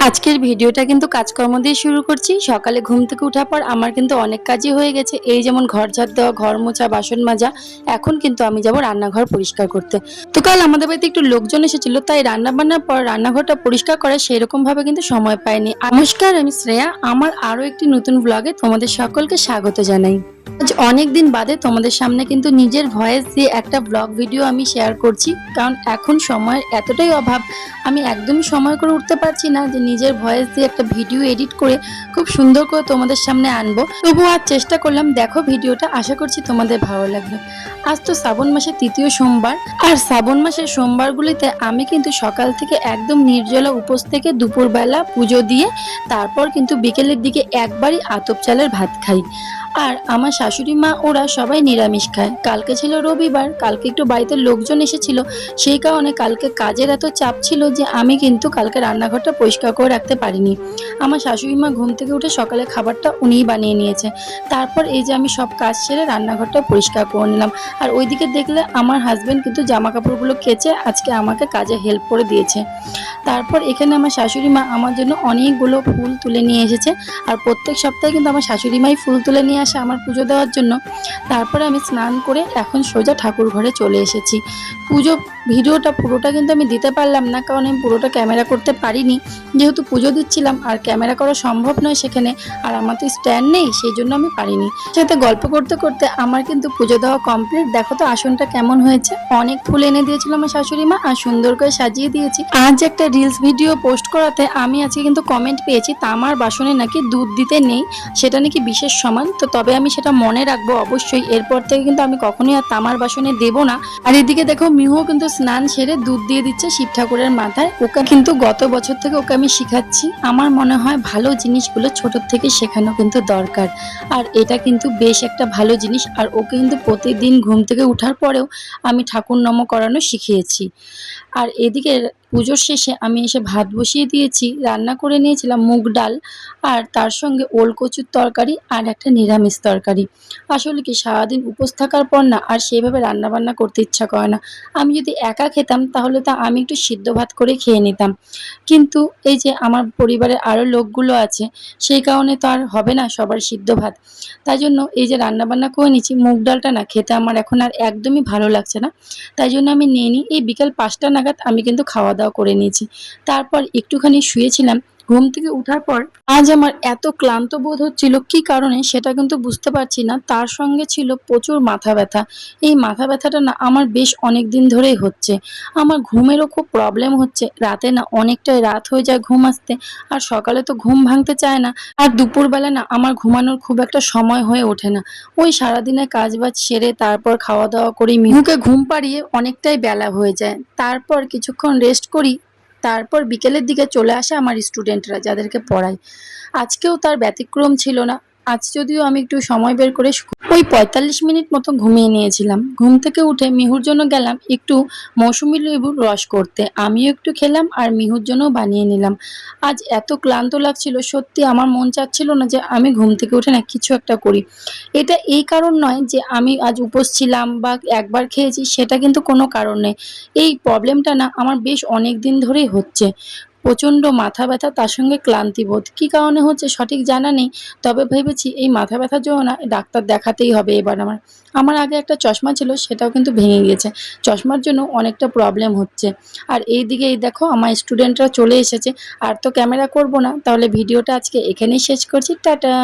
আজকের ভিডিওটা কিন্তু কাজকর্ম দিয়ে শুরু করছি। সকালে ঘুম থেকে ওঠার পর আমার কিন্তু অনেক কাজই হয়ে গেছে। এই যেমন ঘর ঝাড় দেওয়া, ঘর মোছা, বাসন মাজা। এখন কিন্তু আমি যাব রান্নাঘর পরিষ্কার করতে। তো কাল আমাদের বাড়িতে একটু লোকজন এসেছিল, তাই রান্না বান্নার পর রান্নাঘরটা পরিষ্কার করার সেরকম ভাবে কিন্তু সময় পাইনি। নমস্কার, আমি শ্রেয়া। আমার আরো একটি নতুন ব্লগে তোমাদের সকলকে স্বাগত জানাই। আজ অনেক দিন বাদে তোমাদের সামনে কিন্তু নিজের ভয়েস দিয়ে একটা ব্লগ ভিডিও আমি শেয়ার করছি, কারণ এখন সময়ের এতটাই অভাব, আমি একদমই সময় করে উঠতে পারছি না যে নিজের ভয়েস দিয়ে একটা ভিডিও এডিট করে খুব সুন্দর করে তোমাদের সামনে আনবো। তবুও আজ চেষ্টা করলাম। দেখো ভিডিওটা, আশা করছি তোমাদের ভালো লাগবে। আজ তো শ্রাবণ মাসের তৃতীয় সোমবার, আর শ্রাবণ মাসের সোমবারগুলিতে আমি কিন্তু সকাল থেকে একদম নির্জলা উপোস থেকে দুপুরবেলা পুজো দিয়ে তারপর কিন্তু বিকেলের দিকে একবারই আতপ চালের ভাত খাই। আর আমার শাশুড়ি মা ওরা সবাই নিরামিষ খায়। কালকে ছিল রবিবার, কালকে একটু বাড়িতে লোকজন এসেছিল, সেই কারণে কালকে কাজের এত চাপ ছিল যে আমি কিন্তু কালকে রান্নাঘরটা পরিষ্কার করে রাখতে পারিনি। আমার শাশুড়ি মা ঘুম থেকে উঠে সকালে খাবারটা উনিই বানিয়ে নিয়েছে। তারপর এই যে আমি সব কাজ সেরে রান্নাঘরটা পরিষ্কার করে নিলাম। আর ওইদিকে দেখলে আমার হাজবেন্ড কিন্তু জামা কাপড়গুলো কেচে আজকে আমাকে কাজে হেল্প করে দিয়েছে। তারপর এখানে আমার শাশুড়ি মা আমার জন্য অনেকগুলো ফুল তুলে নিয়ে এসেছে। আর প্রত্যেক সপ্তাহে কিন্তু আমার শাশুড়ি মাই ফুল তুলে নিয়ে আসে আমার পুজো দেওয়ার জন্য। তারপরে আমি স্নান করে এখন সোজা ঠাকুর ঘরে চলে এসেছি। পুজো ভিডিওটা পুরোটা কিন্তু আমি দিতে পারলাম না, কারণ আমি পুরোটা ক্যামেরা করতে পারিনি, যেহেতু পুজো দিচ্ছিলাম আর ক্যামেরা করা সম্ভব নয় সেখানে। আর আমার তো স্ট্যান্ড নেই, সেই জন্য আমি পারিনি। সাথে গল্প করতে করতে আমার কিন্তু পুজো দেওয়া কমপ্লিট। দেখো তো আসনটা কেমন হয়েছে। অনেক ফুল এনে দিয়েছিল আমার শাশুড়ি মা আর সুন্দর করে সাজিয়ে দিয়েছি। আজ একটা রিলস ভিডিও পোস্ট করাতে আমি আজকে কিন্তু কমেন্ট পেয়েছি তামার বাসনে নাকি দুধ দিতে নেই, সেটা নাকি বিশেষ সমান। তো তবে আমি সেটা মনে রাখবো অবশ্যই। এরপর থেকে কিন্তু আমি কখনোই আর তামার বাসনে দেবো না। আর এদিকে দেখো মিহু কিন্তু স্নান সেরে দুধ দিয়ে দিচ্ছে শিব ঠাকুরের মাথায়। ওকে কিন্তু গত বছর থেকে ওকে আমি শিখাচ্ছি। আমার মনে হয় ভালো জিনিসগুলো ছোট থেকে শেখানো কিন্তু দরকার। আর এটা কিন্তু বেশ একটা ভালো জিনিস। আর ওকে কিন্তু প্রতিদিন ঘুম থেকে ওঠার পরেও আমি ঠাকুর নম করানো শিখিয়েছি। আর এদিকে পুজোর শেষে আমি এসে ভাত বসিয়ে দিয়েছি। রান্না করে নিয়েছিলাম মুগ ডাল, আর তার সঙ্গে ওল কচুর তরকারি আর একটা নিরামিষ তরকারি। আসলে কি সারাদিন উপোস থাকার পর না আর সেভাবে রান্না বান্না করতে ইচ্ছা করে না। আমি যদি একা খেতাম তাহলে তো আমি একটু সিদ্ধ ভাত করে খেয়ে নিতাম, কিন্তু এই যে আমার পরিবারের আরও লোকগুলো আছে, সেই কারণে তো আর হবে না সবার সিদ্ধ ভাত। তাই জন্য এই যে রান্না বান্না করে নিচ্ছি। মুগ ডালটা না খেতে আমার এখন আর একদমই ভালো লাগছে না, তাই জন্য আমি নিয়ে নিই। এই বিকাল 5টা নাগাদ আমি কিন্তু খাওয়া দাওয়া করে নিয়েছি। তারপর একটুখানি শুয়েছিলাম। ঘুম থেকে ওঠার পর আজ আমার এত ক্লান্ত বোধ হচ্ছিল, কি কারণে সেটা কিন্তু বুঝতে পারছি না। তার সঙ্গে ছিল প্রচুর মাথা ব্যথা। এই মাথা ব্যথাটা না আমার বেশ অনেক দিন ধরেই হচ্ছে। আমার ঘুমেরও খুব প্রবলেম হচ্ছে। রাতে না অনেকটাই রাত হয়ে যায় ঘুম আসতে, আর সকালে তো ঘুম ভাঙতে চায় না। আর দুপুরবেলা না আমার ঘুমানোর খুব একটা সময় হয়ে ওঠে না। ওই সারাদিনের কাজবাজ সেরে তারপর খাওয়া দাওয়া করি, মিহুকে ঘুম পাড়িয়ে অনেকটাই বেলা হয়ে যায়। তারপর কিছুক্ষণ রেস্ট করি। তারপর বিকেলের দিকে চলে আসে আমার স্টুডেন্টরা, যাদেরকে পড়াই। আজকেও তার ব্যতিক্রম ছিল না। আজ যদিও আমি একটু সময় বের করে ওই 45 মিনিট মতো ঘুমিয়ে নিয়েছিলাম। ঘুম থেকে উঠে মিহুর জন্য গেলাম একটু মৌসুমী লেবুর রস করতে। আমিও একটু খেলাম আর মিহুর জন্যও বানিয়ে নিলাম। আজ এত ক্লান্ত লাগছিল, সত্যি আমার মন চাচ্ছিল না যে আমি ঘুম থেকে উঠে না কিছু একটা করি। এটা এই কারণ নয় যে আমি আজ উপোস ছিলাম বা একবার খেয়েছি, সেটা কিন্তু কোনো কারণ নেই। এই প্রবলেমটা না আমার বেশ অনেক দিন ধরেই হচ্ছে। প্রচণ্ড মাথা ব্যথা, তার সঙ্গে ক্লান্তিবোধ। কী কারণে হচ্ছে সঠিক জানা নেই, তবে ভেবেছি এই মাথা ব্যথার জন্য না ডাক্তার দেখাতেই হবে এবার আমার। আমার আগে একটা চশমা ছিল, সেটাও কিন্তু ভেঙে গিয়েছে। চশমার জন্য অনেকটা প্রবলেম হচ্ছে। আর এইদিকে এই দেখো আমার স্টুডেন্টরা চলে এসেছে। আর তো ক্যামেরা করব না, তাহলে ভিডিওটা আজকে এখানেই শেষ করছি। টাটা।